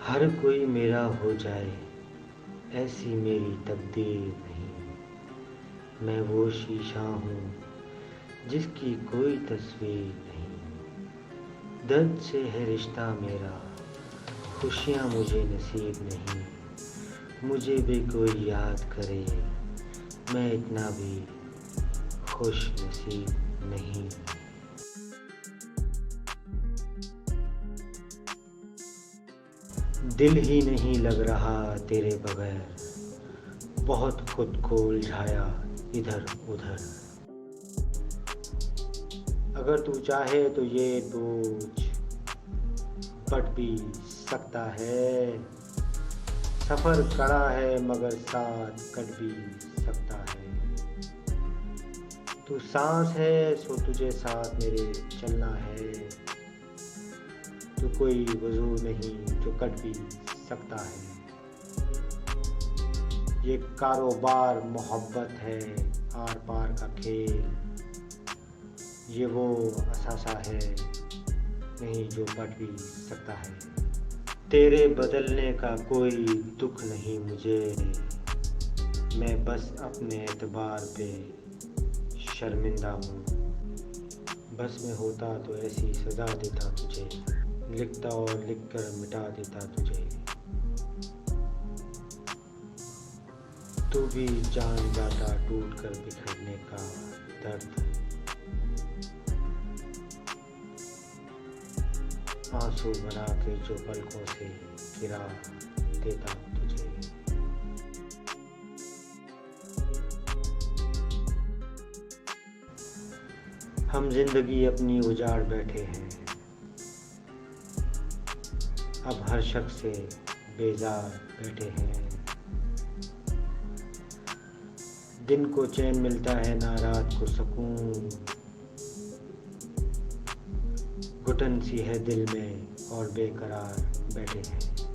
हर कोई मेरा हो जाए ऐसी मेरी तकदीर नहीं। मैं वो शीशा हूँ जिसकी कोई तस्वीर नहीं। दर्द से है रिश्ता मेरा, खुशियाँ मुझे नसीब नहीं। मुझे भी कोई याद करे, मैं इतना भी खुश नसीब नहीं। दिल ही नहीं लग रहा तेरे बगैर, बहुत खुद को उलझाया इधर उधर। अगर तू चाहे तो ये बोझ पट भी सकता है। सफ़र कड़ा है मगर साथ कट भी सकता है। तू सांस है सो तुझे साथ मेरे चलना है। तू कोई वजू नहीं जो कट भी सकता है। ये कारोबार मोहब्बत है, आर पार का खेल। ये वो असासा है नहीं जो बट भी सकता है। तेरे बदलने का कोई दुख नहीं मुझे, मैं बस अपने एतबार पे शर्मिंदा हूँ। बस में होता तो ऐसी सज़ा देता तुझे, लिखता और लिखकर मिटा देता तुझे। तू भी जान जाता टूट कर बिखरने का दर्द। आंसू बना के जो पलकों से गिरा देता तुझे। हम जिंदगी अपनी उजाड़ बैठे हैं, अब हर शख्स से बेजार बैठे हैं। दिन को चैन मिलता है ना रात को सुकून। घुटन सी है दिल में और बेकरार बैठे हैं।